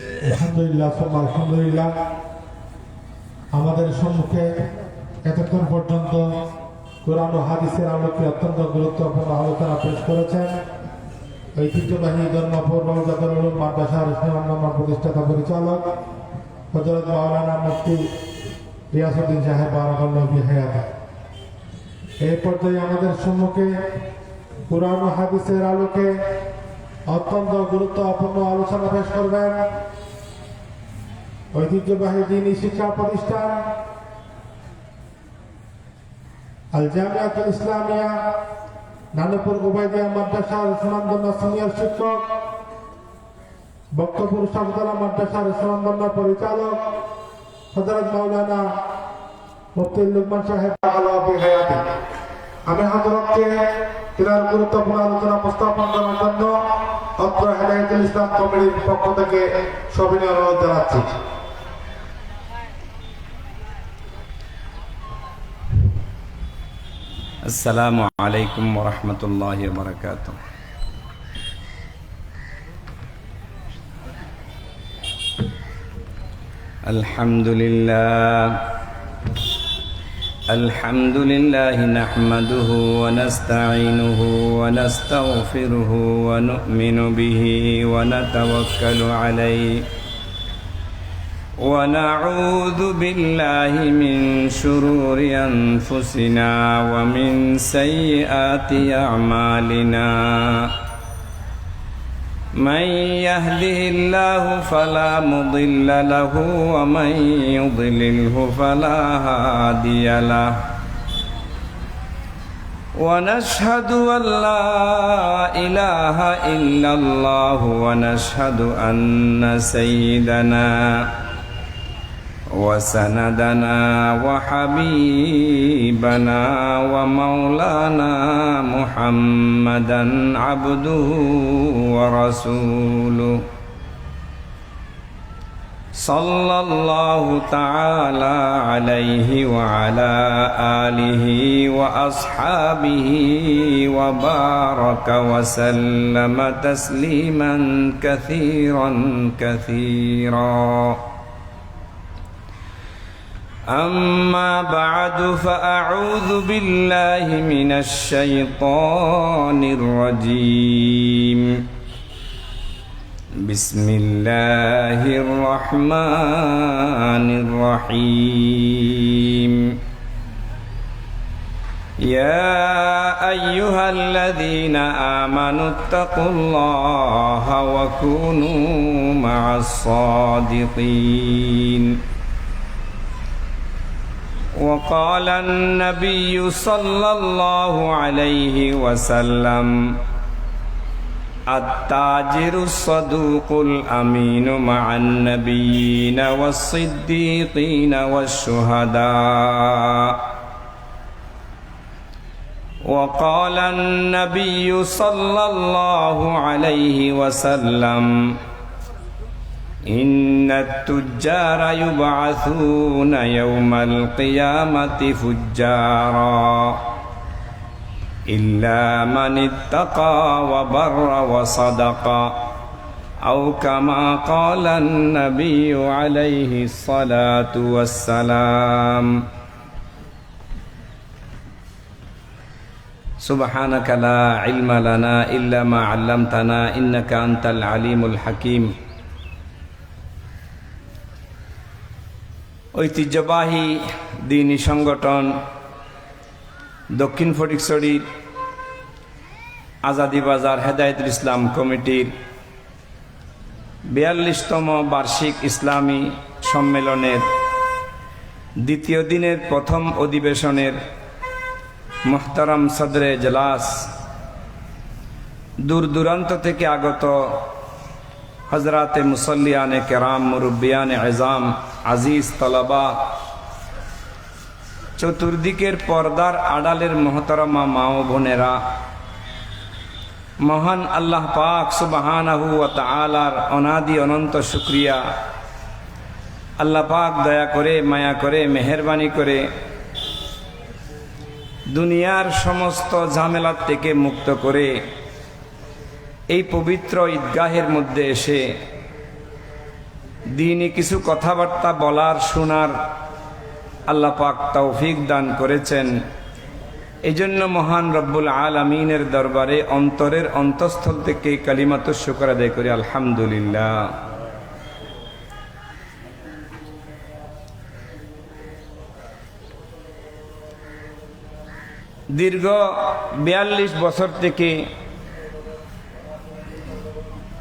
আলহামদুলিল্লাহ আমাদের সম্মুখে এতক্ষণ পর্যন্ত কোরআন ও হাদিসের আলোকে অত্যন্ত গুরুত্বপূর্ণ আলোচনা পেশ করেছেন ঐতিহ্যবাহী ধর্মপুর রওজাতুল উলুম মাদ্রাসার ইসলাম প্রতিষ্ঠাতা পরিচালক হযরত মাওলানা মুফতি রিয়াসউদ্দিন সাহেব বারাকাল্লাহু ফি হায়াতিহি। এই পর্যায়ে আমাদের সম্মুখে কোরআন ও হাদিসের আলোকে অত্যন্ত গুরুত্বপূর্ণ আলোচনা পেশ করবেন ঐতিহ্যবাহী দ্বীনি শিক্ষা প্রতিষ্ঠান আল জামিয়াতুল ইসলামিয়া নানুপুর উবাইদিয়া মাদ্রাসার সুনামধন্য সিনিয়র শিক্ষক, বক্তপুর সাবতলা মাদ্রাসার সুনামধন্য পরিচালক হযরত মাওলানা মুফতি লুকমান সাহেব বারাকাল্লাহু ফি হায়াতিহি। আমি হযরতকে তিনার গুরুত্বপূর্ণ আলোচনা উপস্থাপন করার জন্য অত্র হেদায়েতুল ইসলাম কমিটির পক্ষ থেকে সবিনয় অনুরোধ জানাচ্ছি। আসসালামু আলাইকুম ওয়া রাহমাতুল্লাহি ওয়া বারাকাতুহু। আলহামদুলিল্লাহ নাহমাদুহু ওয়া নাস্তাঈনুহু ওয়া নাস্তাগফিরুহু ওয়া নু'মিনু বিহি ওয়া নাতাওয়াক্কালু আলাইহি ونعوذ بالله من شرور أنفسنا ومن سيئات أعمالنا من يهده الله فلا مضل له ومن يضلله فلا هادي له ونشهد أن لا إله إلا الله ونشهد أن سيدنا وسندنا وحبيبنا ومولانا محمدا عبده ورسوله صلى الله تعالى عليه وعلى آله وأصحابه وبارك وسلم تسليما كثيرا كثيرا. أما بعد فأعوذ بالله من الشيطان الرجيم. بسم الله الرحمن الرحيم. يا أيها الذين آمنوا اتقوا الله وكونوا مع الصادقين. وقال النبي صلى الله عليه وسلم التاجر الصدوق الأمين مع النبيين والصديقين والشهداء. وقال النبي صلى الله عليه وسلم إن التجار يبعثون يوم القيامة فجارا إلا من اتقى وبر وصدق أو كما قال النبي عليه الصلاة والسلام. سبحانك لا علم لنا إلا ما علمتنا إنك أنت العليم الحكيم. ঐতিহ্যবাহী দ্বীনি সংগঠন দক্ষিণ ফটিকছড়ির আজাদি বাজার হেদায়েতুল ইসলাম কমিটির ৪২তম বার্ষিক ইসলামী সম্মেলনের দ্বিতীয় দিনের প্রথম অধিবেশনের মুহতারাম সদরে এজলাস, দূর দূরান্ত থেকে আগত হযরাতে মুসল্লিয়ানে কেরাম, মুরব্বিয়ানে এজাম, আজিজ তলাবা, চতুর্দিকের পর্দার আড়ালের মহতরমা মা ও বোনেরা, মহান আল্লাহ পাক সুবহানাহু ওয়া তাআলার অনাদি অনন্ত শুকরিয়া। আল্লাহ পাক দয়া করে, মায়া করে, মেহেরবানি করে দুনিয়ার সমস্ত ঝামেলার থেকে মুক্ত করে এই পবিত্র ঈদগাহের মধ্যে এসে দিনে কিছু কথাবার্তা বলার শোনার আল্লাহ পাক তৌফিক দান করেছেন। এজন্য মহান রব্বুল আলামিনের দরবারে অন্তরের অন্তঃস্থল থেকে কালিমাতুশ শুকর আদায় করি আলহামদুলিল্লাহ। দীর্ঘ ৪২ বছর থেকে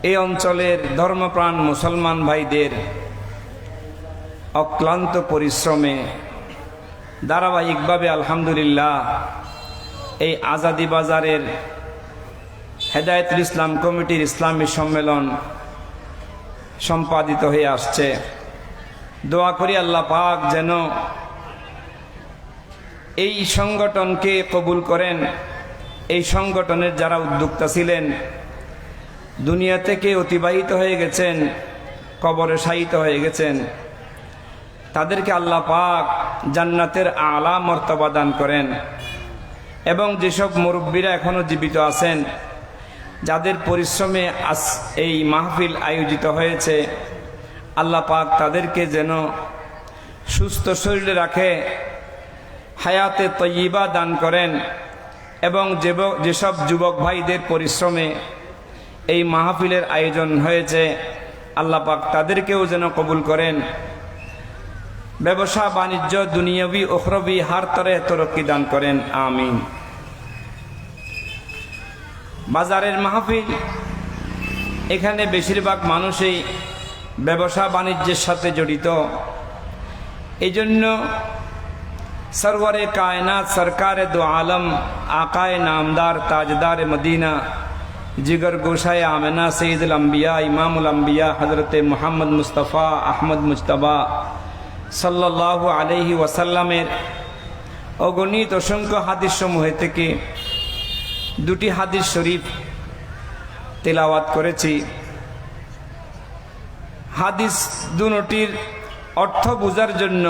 এই অঞ্চলের ধর্মপ্রাণ মুসলমান ভাইদের অক্লান্ত পরিশ্রমে ধারাবাহিকভাবে আলহামদুলিল্লাহ এই আজাদি বাজারের হেদায়েতুল ইসলাম কমিটির ইসলামী সম্মেলন সম্পাদিত হয়ে আসছে। দোয়া করি আল্লাহ পাক যেন এই সংগঠনকে কবুল করেন। এই সংগঠনের যারা উদ্যোক্তা ছিলেন, দুনিয়া থেকে অতিবাহিত হয়ে গেছেন, কবরে শায়িত হয়ে গেছেন, তাদেরকে আল্লাহ পাক জান্নাতের আলা মর্তবা দান করেন। এবং যেসব মুরব্বীরা এখনো জীবিত আছেন, যাদের পরিশ্রমে এই মাহফিল আয়োজিত হয়েছে, আল্লাহ পাক তাদেরকে যেন সুস্থ শরীরে রাখে, হায়াতে তয়্যিবা দান করেন। এবং যেসব যুবক ভাইদের পরিশ্রমে এই মাহফিলের আয়োজন হয়েছে, আল্লাহ পাক তাদেরকেও যেন কবুল করেন। ব্যবসা বাণিজ্য দুনিয়াবি উখরবি হার তরে তরক্কি দান করেন, আমিন। বাজারের মাহফিল, এখানে বেশিরভাগ মানুষই ব্যবসা বাণিজ্যের সাথে জড়িত। এই জন্য সরওয়ারে কায়নাত সরকারে দো আলম আকায়ে নামদার তাজদার মদিনা जिगर गोशाए आमिना सैयदुल अंबिया इमामुल अंबिया हजरत मुहम्मद मुस्तफ़ा अहमद मुजतबा सल्लल्लाहु अलैहि वसल्लमेर अगणित असंख्य हादिस समूह থেকে দুটি হাদিস শরীফ তেলাওয়াত করেছি। হাদিস দুটির অর্থ বোঝার জন্য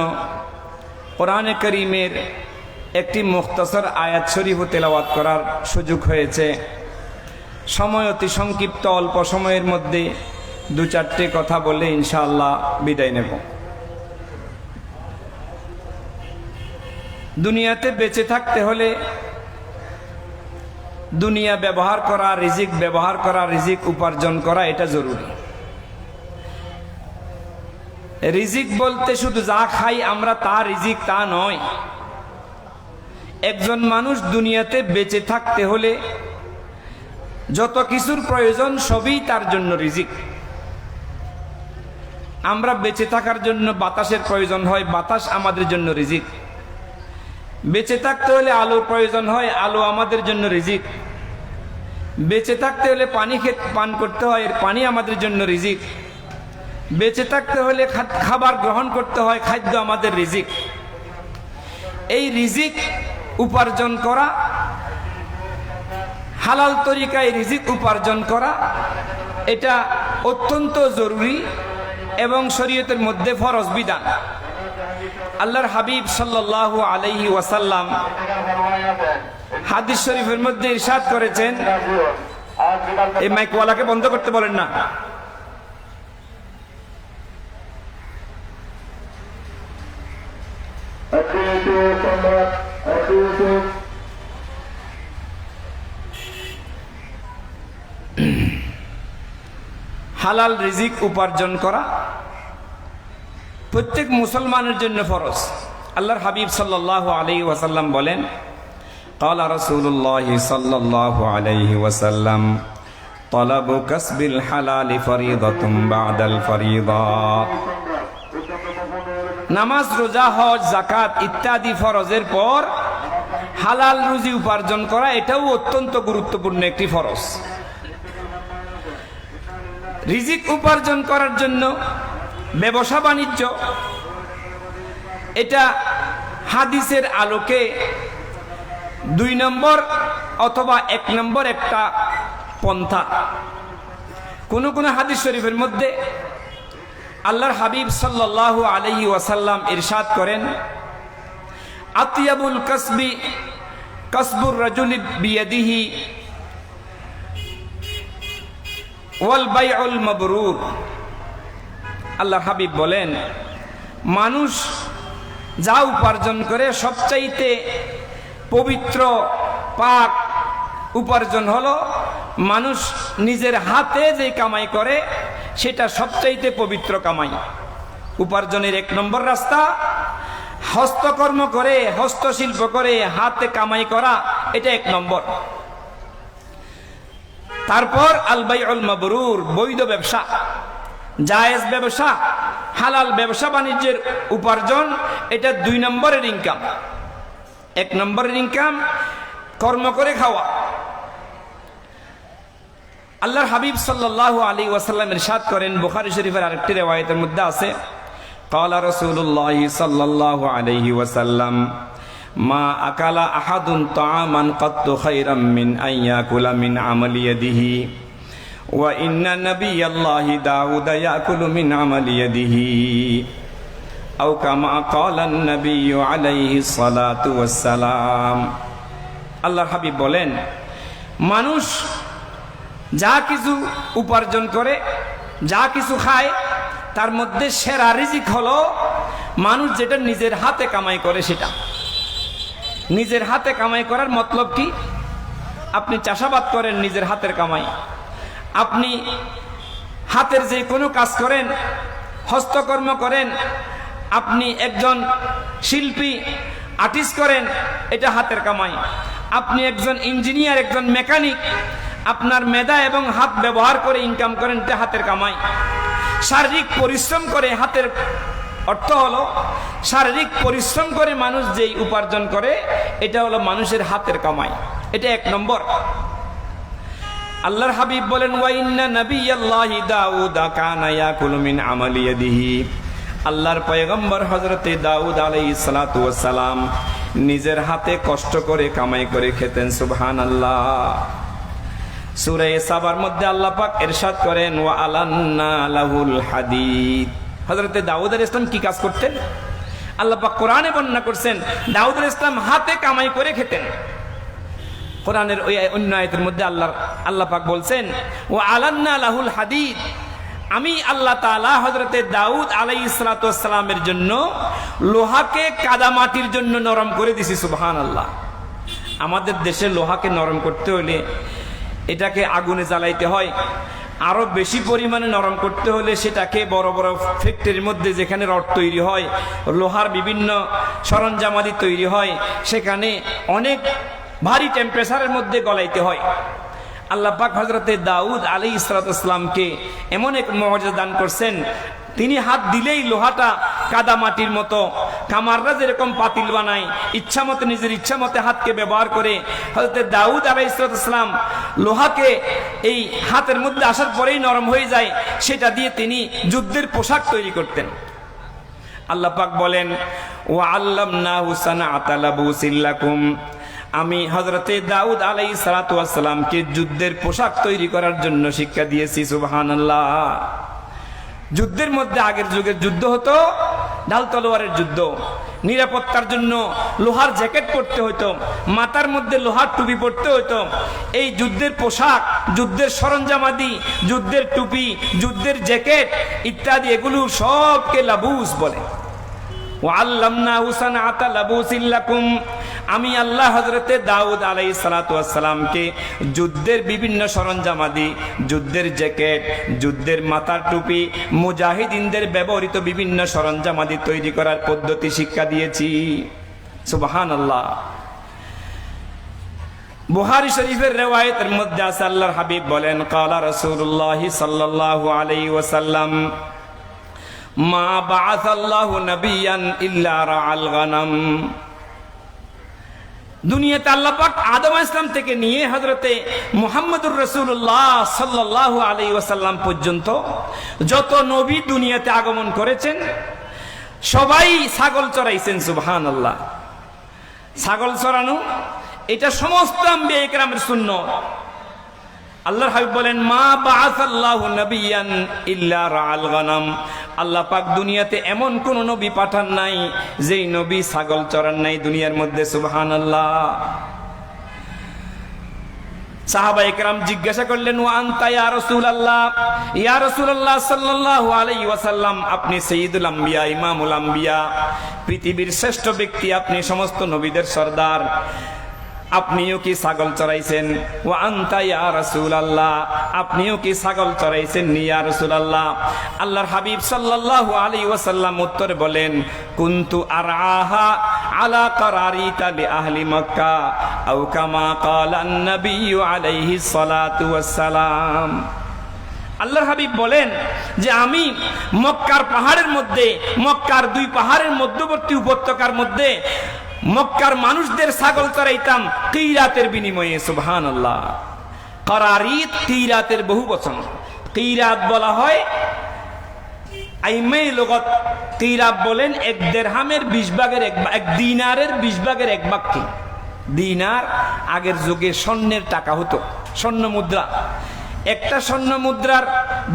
কোরআনে কারীমের একটি মুখতাসর আয়াত শরীফ তেলাওয়াত করার সুযোগ হয়েছে। সময় অতি সংক্ষিপ্ত, অল্প সময়ের মধ্যে দু চারটে কথা বলে ইনশাআল্লাহ বিদায় নেব। দুনিয়াতে বেঁচে থাকতে হলে দুনিয়া ব্যবহার করা, রিজিক ব্যবহার করা, রিজিক উপার্জন করা, এটা জরুরি। রিজিক বলতে শুধু যা খাই আমরা তা রিজিক, তা নয়। একজন মানুষ দুনিয়াতে বেঁচে থাকতে হলে যত কিছুর প্রয়োজন সবই তার জন্য রিজিক। আমরা বেঁচে থাকার জন্য বাতাসের প্রয়োজন হয়, বাতাস আমাদের জন্য রিজিক। বেঁচে থাকতে হলে আলোর প্রয়োজন হয়, আলো আমাদের জন্য রিজিক। বেঁচে থাকতে হলে পান করতে হয়, পানি আমাদের জন্য রিজিক। বেঁচে থাকতে হলে খাবার গ্রহণ করতে হয়, খাদ্য আমাদের রিজিক। এই রিজিক উপার্জন করা, হালাল তরিকায় রিজিক উপার্জন করা, এটা অত্যন্ত জরুরি এবং শরীয়তের মধ্যে ফরজ বিধান। আল্লাহর হাবিব সাল্লাল্লাহু আলাইহি ওয়াসাল্লাম হাদিস শরীফের মধ্যে ইরশাদ করেছেন, এই মাইকওয়ালাকে বন্ধ করতে বলেন না। হালাল রিজিক উপার্জন করা প্রত্যেক মুসলমানের জন্য ফরজ। আল্লাহর হাবিব সাল্লাল্লাহু আলাইহি ওয়াসাল্লাম বলেন, قال رسول الله صلى الله عليه وسلم طلب كسب الحلال فريضة بعد الفريضة। নামাজ, রোজা, হজ, যাকাত ইত্যাদি ফরজের পর হালাল রুজি উপার্জন করা এটাও অত্যন্ত গুরুত্বপূর্ণ একটি ফরজ। রিজিক উপার্জন করার জন্য ব্যবসা বাণিজ্য, এটা হাদিসের আলোকে 2 নম্বর অথবা 1 নম্বর একটা পন্থা। কোন কোন হাদিস শরীফের মধ্যে আল্লাহর হাবিব সাল্লাল্লাহু আলাইহি ওয়াসাল্লাম ইরশাদ করেন, আতিয়াবুল কাসবি কাসবুর রাজুলি বিয়াদিহি ওয়াল বাইউল মাবরুর। আল্লাহ হাবিব বলেন, মানুষ যা উপার্জন করে সবচাইতে পবিত্র পাক উপার্জন হলো মানুষ নিজের হাতে যে কামাই করে সেটা সবচাইতে পবিত্র কামাই। উপার্জনের 1 নম্বর রাস্তা হস্তকর্ম করে, হস্তশিল্প করে হাতে কামাই করা, এটা 1 নম্বর। তারপর আল বাইউল মাবরুর, বৈধ ব্যবসা, জায়েজ ব্যবসা, হালাল ব্যবসা বাণিজ্যের উপার্জন, এটা 2 নম্বরের ইনকাম। 1 নম্বরের ইনকাম কর্ম করে খাওয়া। আল্লাহর হাবিব সাল্লাল্লাহু আলাইহি ওয়াসাল্লাম ইরশাদ করেন, বুখারী শরীফের আরেকটি riwayতের মধ্যে আছে, ক্বালা রাসূলুল্লাহ সাল্লাল্লাহু আলাইহি ওয়াসাল্লাম, মা আকালা আহাদুন তাআমান কাত্তু খায়রাম মিন আন ইয়াকুলা মিন আমালি ইয়াদিহি ওয়া ইন্না নাবিয়াল্লাহি দাউদ ইয়াকুলু মিন আমালি ইয়াদিহি আও কামা ক্বালা আন-নাবিয়্যু আলাইহি সালাতু ওয়াস সালাম। আল্লাহর হাবিব বলেন, মানুষ যা কিছু উপার্জন করে, যা কিছু খায়, তার মধ্যে সেরা রিজিক হলো মানুষ যেটা নিজের হাতে কামাই করে সেটা। নিজের হাতে কামাই করার মতলব কি? আপনি চাষাবাদ করেন, নিজের হাতের কামাই। আপনি হাতের যে কোনো কাজ করেন, হস্তকর্ম করেন, আপনি একজন শিল্পী, আর্টিস্ট করেন, এটা হাতের কামাই। আপনি একজন ইঞ্জিনিয়ার, একজন মেকানিক, আপনার মেধা এবং হাত ব্যবহার করে ইনকাম করেন, এটা হাতের কামাই। শারীরিক পরিশ্রম করে, হাতের অর্থ হলো শারীরিক পরিশ্রম করে মানুষ যেই উপার্জন করে, এটা হলো মানুষের হাতের কামাই, এটা 1 নম্বর। আল্লাহর হাবিব বলেন, ওয়া ইন্না নাবিয়াল্লাহি দাউদ কানা ইয়াকুলু মিন আমালি ইয়াদিহি। আল্লাহর পয়গম্বর হযরতে দাউদ আলাইহিস সালাতু ওয়াস সালাম নিজের হাতে কষ্ট করে কামাই করে খেতেন। সুবহানাল্লাহ। সূরা সাবার মধ্যে আল্লাহ পাক ইরশাদ করেন, ওয়া আলান্না লাহুল হাদিদ। হযরতে দাউদ আলাইহিস সালাম কি কাজ করতেন? আল্লাহ পাক কোরআনে বর্ণনা করছেন, দাউদ আলাইহিস সালাম হাতে কামাই করে খেতেন। কোরআনের ওই অন্য আয়াতের মধ্যে আল্লাহ পাক বলছেন, ওয়া আলান্না লাহুল হাদিদ। আমি আল্লাহ তাআলা হযরতে দাউদ আলাইহিস সালাতু ওয়াস সালামের জন্য লোহাকে কাদামাটির জন্য নরম করে দিছি। সুবহানাল্লাহ। আমাদের দেশে লোহাকে নরম করতে হলে এটাকে আগুনে জ্বালাইতে হয়, আরো বেশি পরিমাণে নরম করতে হলে সেটাকে বড় বড় ফ্যাক্টরির মধ্যে যেখানে রড তৈরি হয়, লোহার বিভিন্ন সরঞ্জামাদি তৈরি হয়, সেখানে অনেক ভারী টেম্পারেচারের মধ্যে গলাইতে হয়। আল্লাহ পাক হযরতে দাউদ আলাইহিস সালাতু ওয়াস সালামকে এমন এক মুজিজা দান করছেন, তিনি হাত দিলেই লোহাটা কাদা মাটির মতো, কামাররা যেরকম পাতিল বানায় ইচ্ছা মতো নিজের ইচ্ছা মতো হাতকে ব্যবহার করে, হযরতে দাউদ আলাইহিস সালাতু ওয়াস সালাম লোহাকে এই হাতের মধ্যে আসার পরেই নরম হয়ে যায়, সেটা দিয়ে তিনি যুদ্ধের পোশাক তৈরি করতেন। আল্লাহ পাক বলেন, ওয়া আল্লামনাহু সানাআতা লাবুসিল লাকুম। আমি হযরতে দাউদ আলাইহিস সালাতু ওয়াস সালামকে যুদ্ধের পোশাক তৈরি করার জন্য শিক্ষা দিয়েছি। সুবহানাল্লাহ। যুদ্ধের মধ্যে আগের যুগের যুদ্ধ হতো ঢাল তলোয়ারের যুদ্ধ, নিরাপত্তার জন্য লোহার জ্যাকেট পরতে হতো, মাথার মধ্যে লোহার টুপি পরতে হতো। এই যুদ্ধের পোশাক, যুদ্ধের সরঞ্জামাদি, যুদ্ধের টুপি, যুদ্ধের জ্যাকেট ইত্যাদি, এগুলো সবকে লাবুস বলে। ওয়াল্লামনাহু সানাআতা লাবুসিল লাকুম। আমি আল্লাহ হযরতে দাউদ আলাইহিস সালাতু ওয়াস সালামকে যুদ্ধের বিভিন্ন সরঞ্জামাদি, যুদ্ধের জ্যাকেট, যুদ্ধের মাথার টুপি, মুজাহিদিনদের ব্যবহৃত বিভিন্ন সরঞ্জামাদি তৈরি করার পদ্ধতি শিক্ষা দিয়েছি। সুবহানাল্লাহ। বুখারী শরীফের riwayতের মধ্যে আছে, আল্লাহর হাবিব বলেন, ক্বালা রাসূলুল্লাহ সাল্লাল্লাহু আলাইহি ওয়াসাল্লাম, মা বাআসাল্লাহু নাবিয়ান ইল্লা রাআল গানাম। দুনিয়াতে আল্লাহ পাক আদম আলাইহিস সালাম থেকে নিয়ে হযরতে মুহাম্মদুর রাসূলুল্লাহ সাল্লাল্লাহু আলাইহি ওয়াসাল্লাম পর্যন্ত যত নবী দুনিয়াতে আগমন করেছেন সবাই ছাগল চড়াইছেন। সুবহানাল্লাহ। ছাগল চড়ানো এটা সমস্ত আম্বিয়া ইকরামের সুন্নাত। আল্লাহর হাবিব বলেন, মা বাআসাল্লাহু নাবিয়ান ইল্লা রাআল গানাম। আল্লাহ পাক দুনিয়াতে এমন কোন নবী পাঠান নাই যেই নবী ছাগল চড়ান নাই দুনিয়ার মধ্যে। সুবহানাল্লাহ। সাহাবায়ে কেরাম জিজ্ঞাসা করলেন, ওয়া আনতা ইয়া রাসূলুল্লাহ, ইয়া রাসূলুল্লাহ সাল্লাল্লাহু আলাইহি ওয়াসাল্লাম, আপনি সাইয়্যিদুল আম্বিয়া, ইমামুল আম্বিয়া, পৃথিবীর শ্রেষ্ঠ ব্যক্তি, আপনি সমস্ত নবীদের সরদার, আপনিও কি ছাগল চড়াইছেন? ওয়া আনতা ইয়া রাসূলুল্লাহ, আপনিও কি ছাগল চড়াইছেন ইয়া রাসূলুল্লাহ? আল্লাহর হাবিব সাল্লাল্লাহু আলাইহি ওয়াসাল্লাম উত্তরে বলেন, কুনতু আরআহা আলা কারারিতা লি আহলি মক্কা আও কামা ক্বালা আন-নবিয়্যু আলাইহিস সালাতু ওয়াস সালাম। আল্লাহর হাবিব বলেন যে আমি মক্কার পাহাড়ের মধ্যে, মক্কার দুই পাহাড়ের মধ্যবর্তী উপত্যকার মধ্যে মক্কার মানুষদের ছাগল চড়াইতাম কিরাতের বিনিময়ে। সুবহানাল্লাহ। কারারিত কিরাতের বহু বচন। কিরাত বলা হয় আইমে লগত, কিরাত বলেন এক দিরহামের 20 ভাগের এক দিনারের 20 ভাগের এক ভাগ কি। দিনার আগের যুগে স্বর্ণের টাকা হতো, স্বর্ণ মুদ্রা। একটা স্বর্ণ মুদ্রার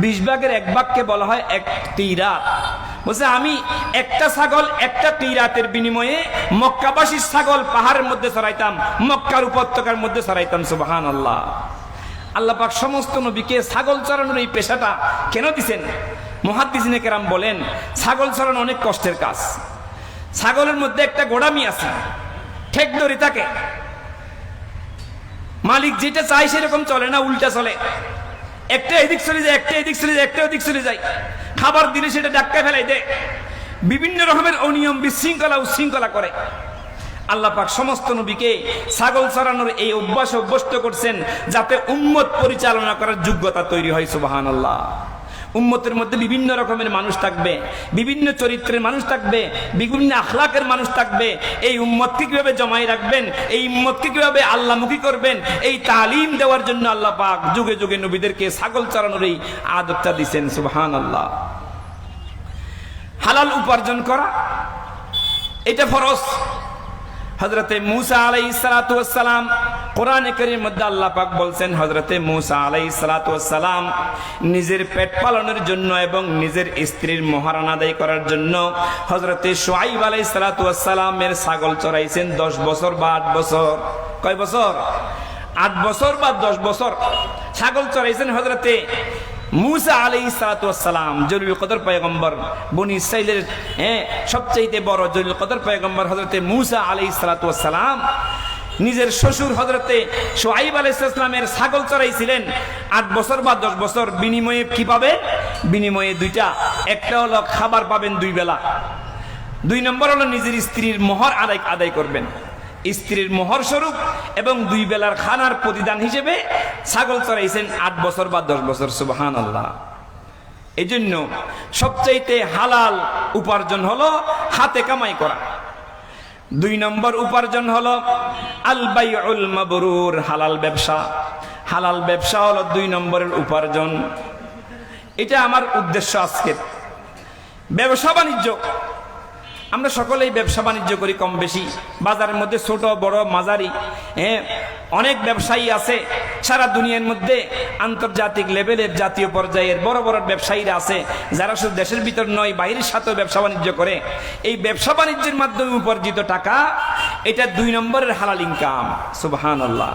20 ভাগের এক ভাগকে বলা হয় এক কিরাত। বলছে আমি একটা ছাগল একটা কিরাতের বিনিময়ে মক্কাবাসীর ছাগল পাহাড়ের মধ্যে চড়াইতাম, মক্কার উপত্যকার মধ্যে চড়াইতাম। সুবহানাল্লাহ। আল্লাহ পাক সমস্ত নবীকে ছাগল চড়ানোর এই পেশাটা কেন দিছেন? মুহাদ্দিসিনে কেরাম বলেন, ছাগল চড়ানো অনেক কষ্টের কাজ। ছাগলের মধ্যে একটা গোড়ামি আছে, ঠেক দড়ি থাকে, মালিক যেটা চাই সেরকম চলে না, উল্টা চলে। একটা এদিক চলে যায়, একটা এদিক চলে যায়, একটা ওদিক চলে যায়। খাবার দিলে সেটা ডাক্কা ফেলাই দেয়, বিভিন্ন রকমের অনিয়ম, বিশৃঙ্খলা, উচ্ছৃঙ্খলা করে। আল্লাহ পাক সমস্ত নবীকে ছাগল চড়ানোর এই অভ্যাস অভ্যস্ত করছেন যাতে উম্মত পরিচালনা করার যোগ্যতা তৈরি হয়। সুবহানাল্লাহ। উম্মতের মধ্যে বিভিন্ন রকমের মানুষ থাকবে, বিভিন্ন চরিত্রের মানুষ থাকবে, বিভিন্ন আখলাকের মানুষ থাকবে। এই উম্মতকে কিভাবে জমাই রাখবেন, এই উম্মতকে কিভাবে আল্লাহমুখী করবেন, এই তালিম দেওয়ার জন্য আল্লাহ পাক যুগে যুগে নবীদেরকে ছাগল চড়ানোর এই আদতটা দিয়েছেন। সুবহানাল্লাহ। হালাল উপার্জন করা এটা ফরজ। হযরতে মূসা আলাইহিস সালাতু ওয়াস সালাম, কোরআনে কারীমের মধ্যে আল্লাহ পাক বলছেন, হযরতে মূসা আলাইহিস সালাতু ওয়াস সালাম নিজের পেট পালনের জন্য এবং নিজের স্ত্রীর মহারান আদায় করার জন্য হযরতে শুআইব আলাইহিস সালাতু ওয়াস সালামের ছাগল চড়াইছেন 10 বছর বা 8 বছর। কয় বছর? 8 বছর বা 10 বছর ছাগল চড়াইছেন হযরতে মূসা আলাইহিস সালাতু ওয়াস সালাম, জলিলুল কদর পয়গম্বর, বনি ইসরাইলের সবচেয়ে বড় জলিলুল কদর পয়গম্বর হযরতে মূসা আলাইহিস সালাতু ওয়াস সালাম নিজের শ্বশুর হযরতে শুআইব আলাইহিস সালামের ছাগল চড়াইছিলেন 8 বছর বা 10 বছর। বিনিময়ে কি পাবেন? বিনিময়ে দুইটা, একটা হলো খাবার পাবেন 2 বেলা, 2 নম্বর হলো নিজের স্ত্রীর মোহর আদায় করবেন, স্ত্রীর মোহর স্বরূপ, এবং 2 বেলার খানার প্রতিদান হিসেবে ছাগল চড়াইছেন 8 বছর বা 10 বছর। সুবহানাল্লাহ। এই জন্য সবচাইতে হালাল উপার্জন হলো হাতে কামাই করা। 2 নম্বর উপার্জন হলো আল বাইউল মাবরুর, হালাল ব্যবসা। হালাল ব্যবসা হলো 2 নম্বরের উপার্জন। এটা আমার উদ্দেশ্য আজকের। ব্যবসা বাণিজ্য, আমরা সকলেই ব্যবসা বাণিজ্য করি কম বেশি। বাজারের মধ্যে ছোট বড় মাঝারি অনেক ব্যবসায়ী আছে সারা দুনিয়ার মধ্যে। আন্তর্জাতিক লেভেলের, জাতীয় পর্যায়ের বড় বড় ব্যবসায়ীরা আছে যারা শুধু দেশের ভিতর নয় বাইরের সাথেও ব্যবসা বাণিজ্য করে। এই ব্যবসা বাণিজ্যের মাধ্যমে উপার্জিত টাকা, এটা 2 নম্বরের হালাল ইনকাম। সুবহানাল্লাহ।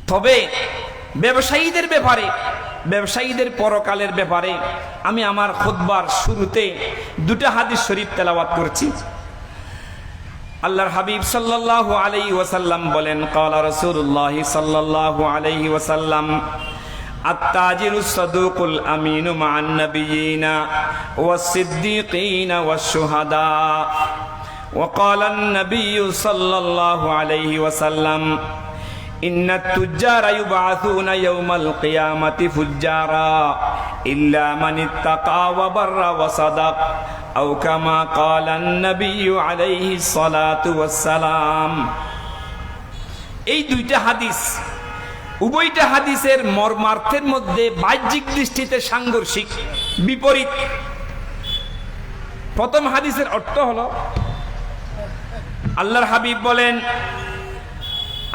তবে ব্যবসায়ীদের ব্যাপারে, ব্যবসায়ীদের পরকালের ব্যাপারে আমি আমার খুতবার শুরুতে 2টা হাদিস শরীফ তেলাওয়াত করছি। আল্লাহর হাবিব সাল্লাল্লাহু আলাইহি ওয়াসাল্লাম বলেন, ক্বালা রাসূলুল্লাহ সাল্লাল্লাহু আলাইহি ওয়াসাল্লাম, আত-তাজিরুস সাদুকুল আমিনু মা'আন নাবিয়িনা ওয়াস-সিদ্দীকিনা ওয়াশ-শুহাদা। ওয়া ক্বালা আন-নাবিয়্যু সাল্লাল্লাহু আলাইহি ওয়াসাল্লাম, ইন্নাত তুজ্জারা ইউবআসুনা ইয়াওমাল কিয়ামাতি ফুজ্জারা ইল্লা মান ইত্তাকা ওয়া বাররা ওয়া সাদাক আও কামা ক্বালা আন-নাবিয়্যু আলাইহিস সালাতু ওয়াস সালাম। এই 2টা হাদিস, উভয়টা হাদিসের মর্মার্থের মধ্যে বাহ্যিক দৃষ্টিতে সাংঘর্ষিক, বিপরীত। প্রথম হাদিসের অর্থ হলো, আল্লাহর হাবিব বলেন,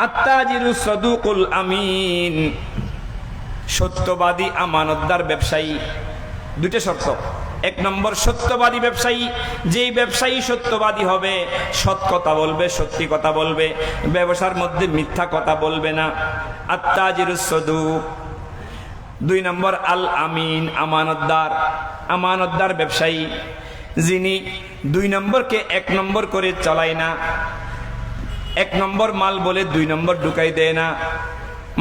আত-তাজিরুস সাদুকুল আমিন, সত্যবাদী আমানতদার ব্যবসায়ী। 2টা শর্ত। এক নম্বর সত্যবাদী ব্যবসায়ী, যেই ব্যবসায়ী সত্যবাদী হবে, সৎ কথা বলবে, সত্যি কথা বলবে, ব্যবসার মধ্যে মিথ্যা কথা বলবে না। আত্তাজিরুস সাদুক। 2 নম্বর আল আমিন, আমানতদার। আমানতদার ব্যবসায়ী যিনি 2 নম্বরকে 1 নম্বর করে চালায় না, 1 নম্বর মাল বলে 2 নম্বর ঢুকাই দেয় না,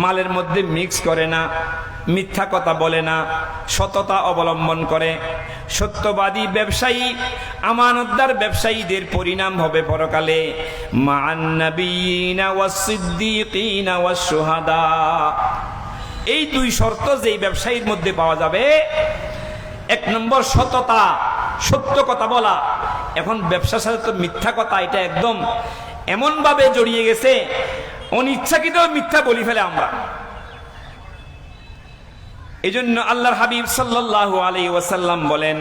মালের মধ্যে মিক্স করে না, মিথ্যা কথা বলে না, সততা অবলম্বন করে। সত্যবাদী ব্যবসায়ী, আমানতদার ব্যবসায়ীদের পরিণাম হবে পরকালে মা'আন নাবিয়িনা ওয়াস সিদ্দীকিনা ওয়াস শুহাদা। এই 2 শর্ত যেই ব্যবসায়ীর মধ্যে পাওয়া যাবে, 1 নম্বর সততা, সত্য কথা বলা। এখন ব্যবসার সাথে তো মিথ্যা কথা এটা একদম এমন ভাবে জড়িয়ে গেছে, অনিচ্ছাকৃত মিথ্যা বলি ফেলে আমরা। এজন্য আল্লাহর হাবিব সাল্লাল্লাহু আলাইহি ওয়াসাল্লাম বলেন,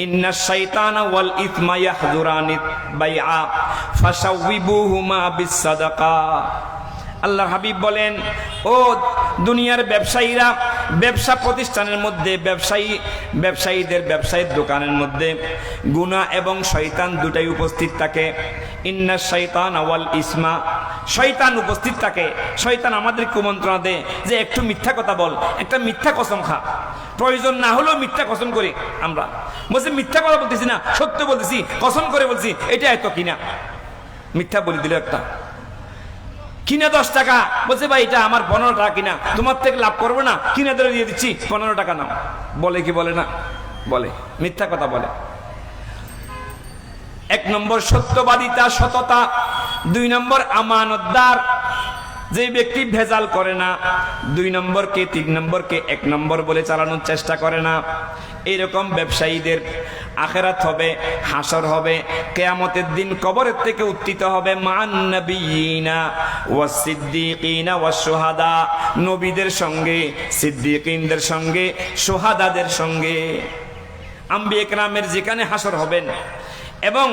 ইন্নাশ শাইতানা ওয়াল ইথমা ইয়াহযুরানিত বাইআ ফাশাউবিবুহুমা বিসসাদাকা। আল্লাহর হাবিব বলেন, ও দুনিয়ার ব্যবসায়ীরা, ব্যবসা প্রতিষ্ঠানের মধ্যে ব্যবসায়ীদের ব্যবসায়ীর দোকানের মধ্যে গুনাহ এবং শয়তান দুটাই উপস্থিত থাকে। ইন্নাশ শাইতানা ওয়াল ইসমা, শয়তান উপস্থিত থাকে। শয়তান আমাদের কুমন্ত্রণা দেয় যে একটু মিথ্যা কথা বল, একটা মিথ্যা কসম খা। প্রয়োজন না হলেও মিথ্যা কসম করি আমরা, বলছি মিথ্যা কথা বলতেছি না, সত্য বলতেছি, কসম করে বলছি এটা এত কিনা। মিথ্যা বলে দিল একটা, কিনে 10 টাকা, বলছে ভাই এটা আমার 15 টাকা কিনা, তোমার থেকে লাভ করবো না, কিনে ধরে দিয়ে দিচ্ছি, 15 টাকা নাও। বলে কি বলে না? বলে, মিথ্যা কথা বলে। 1 নম্বর সত্যবাদিতা, সততা। 2 নম্বর আমানতদার, যে ব্যক্তি ভেজাল করে না। 2 নম্বরকে 3 নম্বরকে 1 নম্বর বলে চালানোর চেষ্টা করে না। এইরকম ব্যবসায়ীদের আখিরাত হবে, হাসর হবে, কিয়ামতের দিন কবরের থেকে উত্থিত হবে মান নাবিয়িনা ওয়াস সিদ্দীকিনা ওয়াস শুহাদা, নবীদের সঙ্গে, সিদ্দীকিনদের সঙ্গে, শুহাদাদের সঙ্গে। আম্বিয়া কেরামের যেখানে হাসর হবেন এবং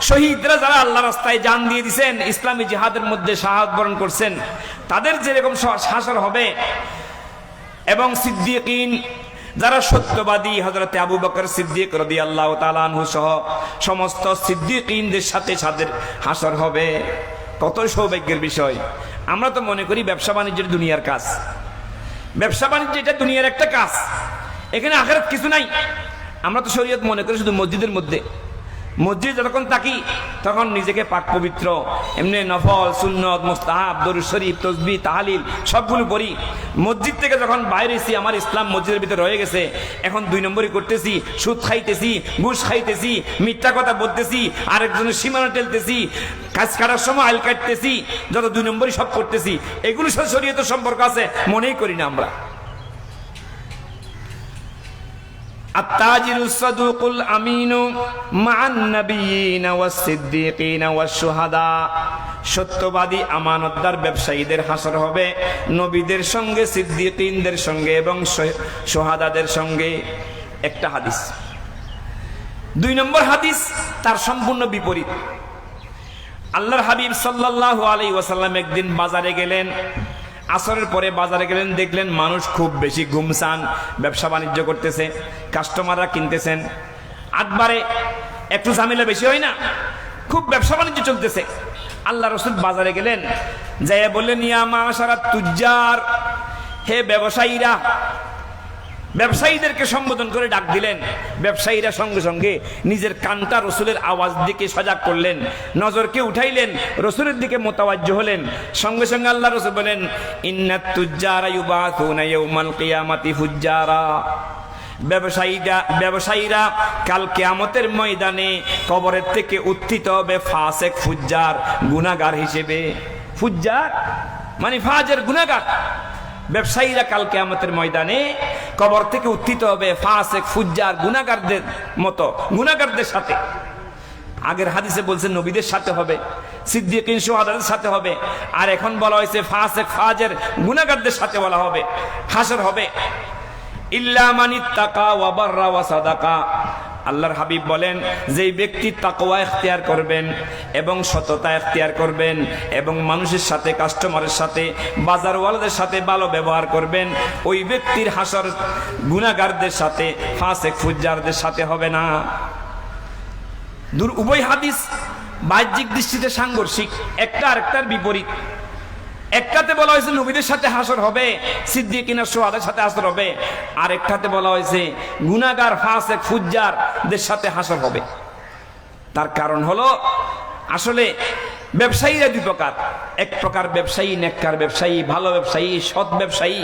শহীদরা যারা আল্লাহ রাস্তায় জান দিয়ে দিয়েছেন, ইসলামী জিহাদের মধ্যে শাহাদাত বরণ করছেন, তাদের যেরকম হাসর হবে, এবং সিদ্দীকিন যারা সত্যবাদী, হযরতে আবু বকর সিদ্দিক রাদিয়াল্লাহু তাআলা আনহু সহ সমস্ত সিদ্দীকিনদের সাথে সাথে হাসর হবে। কত সৌভাগ্যের বিষয়। আমরা তো মনে করি ব্যবসা বাণিজ্যের দুনিয়ার কাজ, ব্যবসা বাণিজ্য এটা দুনিয়ার একটা কাজ, এখানে আখিরাত কিছু নাই। আমরা তো শরীয়ত মনে করি শুধু মসজিদের মধ্যে। মসজিদ যতক্ষণ থাকি তখন নিজেকে পাক পবিত্র, এমনি নফল, সুন্নত, মুস্তাহাব, দরুদ শরীফ, তাসবিহ, তাহলিল সবগুলো পড়ি। মসজিদ থেকে যখন বাইরেছি, আমার ইসলাম মসজিদের ভিতরে রয়ে গেছে, এখন 2 নম্বরই করতেছি, সুদ খাইতেছি, ঘুষ খাইতেছি, মিথ্যা কথা বলতেছি, আরেকজনের সীমানা টেলতেছি, কাজ কাটার সময় আইল কাটতেছি, যত 2 নম্বরই সব করতেছি। এগুলোর সাথে শরীয়তের সম্পর্ক আছে মনেই করি না আমরা। আত্তাজিরুস সাদুকুল আমিনু মা'আন নাবিয়িনা ওয়াস সিদ্দীকিনা ওয়াস শুহাদা। সত্যবাদী আমানতদার ব্যবসায়ীদের হাসর হবে নবীদের সঙ্গে, সিদ্দীকিনদের সঙ্গে এবং শুহাদাদের সঙ্গে। একটা হাদিস। 2 নম্বর হাদিস তার সম্পূর্ণ বিপরীত। আল্লাহর হাবিব সাল্লাল্লাহু আলাইহি ওয়াসাল্লাম একদিন বাজারে গেলেন, আসরের পরে বাজারে গেলেন, দেখলেন মানুষ খুব বেশি ঘুমসান, ব্যবসা বাণিজ্য করতেছে, কাস্টমাররা কিনতেছেন। আটবারে একটু ঝামেলা বেশি হয় না, খুব ব্যবসা বাণিজ্য চলতেছে। আল্লাহ রাসূল বাজারে গেলেন, যাইয়া বললেন, ইয়া মাশারাত তুজ্জার, হে ব্যবসায়ীরা। ব্যবসায়ীদেরকে সম্বোধন করে ডাক দিলেন। ব্যবসায়ীরা সঙ্গে সঙ্গে নিজের কানটা রসুলের আওয়াজ দিকে সজাগ করলেন, নজরকে উঠাইলেন, রসুলের দিকে মোতাওয়াজ্জহ হলেন। সঙ্গে সঙ্গে আল্লাহ রসুল বলেন, ইন্নাত তুজ্জারা ইউবাসুনা ইয়াউমাল কিয়ামাতি ফুজ্জারা। ব্যবসায়ীরা কাল কিয়ামতের ময়দানে কবরের থেকে উত্থিত হবে ফাসেক, ফুজ্জার, গুনাহগার হিসেবে। ফুজ্জার মানে ফাজের, গুনাহগার। ব্যবসায়ীরা কাল কিয়ামতের ময়দানে কবর থেকে উত্থিত হবে ফাসেক, ফুজ্জার, গুনাহগারদের মতো, গুনাহগারদের সাথে। আগের হাদিসে বলছে নবীদের সাথে হবে, সিদ্দীকিন, শুহাদাদের সাথে হবে, আর এখন বলা হয়েছে ফাসেক, ফাজের, গুনাহগারদের সাথে বলা হবে, হাসর হবে। ইল্লা মানিত্তাকা ওয়া বাররা ওয়া সাদাকা, আল্লাহর হাবিব বলেন, যেই ব্যক্তি তাকওয়া ইখতিয়ার করবেন এবং সততা ইখতিয়ার করবেন এবং মানুষের সাথে, কাস্টমারের সাথে, বাজারওয়ালাদের সাথে ভালো ব্যবহার করবেন, ওই ব্যক্তির হাসর গুনাহগারদের সাথে, ফাসিক ফুজ্জারদের সাথে হবে না। উভয় হাদিস বাহ্যিক দৃষ্টিতে সাংঘর্ষিক, একটা আরেকটার বিপরীত। একটাতে বলা হয়েছে নবীদের সাথে হাসর হবে, সিদ্দিকিন আর শুহাদার সাথে হাসর হবে, আর একটাতে বলা হয়েছে গুনাহগার ফাসিক ফুজ্জারদের সাথে হাসর হবে। তার কারণ হলো, আসলে ব্যবসায়ীরা দুই প্রকার। এক প্রকার ব্যবসায়ী নেককার ব্যবসায়ী, ভালো ব্যবসায়ী, সৎ ব্যবসায়ী,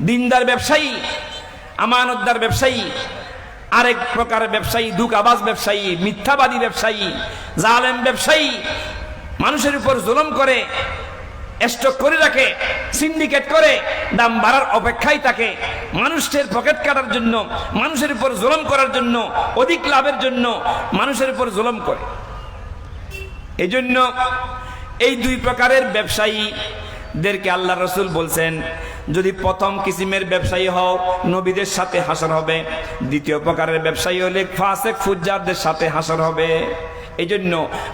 দিনদার ব্যবসায়ী, আমানতদার ব্যবসায়ী। আরেক প্রকার ব্যবসায়ী ধোঁকাবাজ ব্যবসায়ী, মিথ্যাবাদী ব্যবসায়ী, জালেম ব্যবসায়ী, মানুষের উপর জুলুম করে, স্টক করে রাখে, সিন্ডিকেট করে, দাম বাড়ার অপেক্ষায় থাকে, মানুষের পকেট কাটার জন্য, মানুষের উপর জুলুম করার জন্য, অধিক লাভের জন্য মানুষের উপর জুলুম করে। এই জন্য এই দুই প্রকারের ব্যবসায়ীদেরকে আল্লাহ রসুল বলছেন, যদি প্রথম কিসিমের ব্যবসায়ী হও, নবীদের সাথে হাসর হবে। দ্বিতীয় প্রকারের ব্যবসায়ী হলে ফাসিক ফুজ্জারদের সাথে হাসর হবে। এই জন্য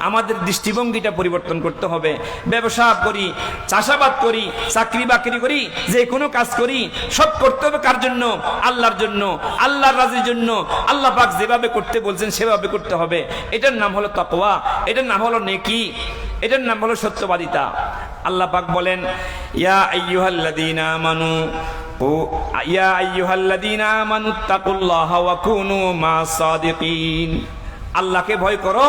আমাদের দৃষ্টিভঙ্গিটা পরিবর্তন করতে হবে। ব্যবসা করি, চাষাবাদ করি, চাকরি বাকরি করি, যে কোনো কাজ করি, সব করতে হবে কার জন্য? আল্লাহর জন্য, আল্লাহর রাজির জন্য। আল্লাহ পাক যেভাবে করতে বলছেন সেভাবে করতে হবে। এটার নাম হলো তাকওয়া, এটার নাম হলো নেকি, এটার নাম হলো সত্যবাদিতা। আল্লাহ পাক বলেন, ইয়া আইয়ুহাল্লাযীনা আমানু ইয়া আইয়ুহাল্লাযীনা আমানুত্তাকুল্লাহা ওয়া কুনু মা'আস সাদিকিন। আল্লাহকে ভয় করো,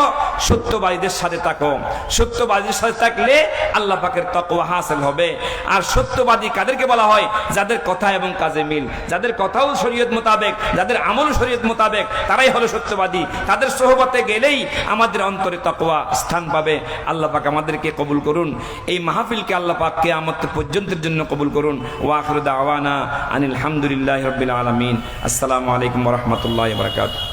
সত্যবাদীদের সাথে থাকো। সত্যবাদীদের সাথে থাকলে আল্লাহ পাকের তাকওয়া হাসিল হবে। আর সত্যবাদী কাদেরকে বলা হয়? যাদের কথা এবং কাজে মিল, যাদের কথাও শরীয়ত মোতাবেক, যাদের আমল শরীয়ত মোতাবেক, তারাই হলো সত্যবাদী। তাদের সোহবতে গেলেই আমাদের অন্তরে তাকওয়া স্থান পাবে। আল্লাহ পাক আমাদেরকে কবুল করুন। এই মাহফিলকে আল্লাহ পাক কিয়ামত পর্যন্তের জন্য কবুল করুন। ওয়া আখিরু দাওয়ানা আনিল হামদুলিল্লাহি রাব্বিল আলামিন। আসসালামু আলাইকুম ওয়া রাহমাতুল্লাহি ওয়া বারাকাতুহু।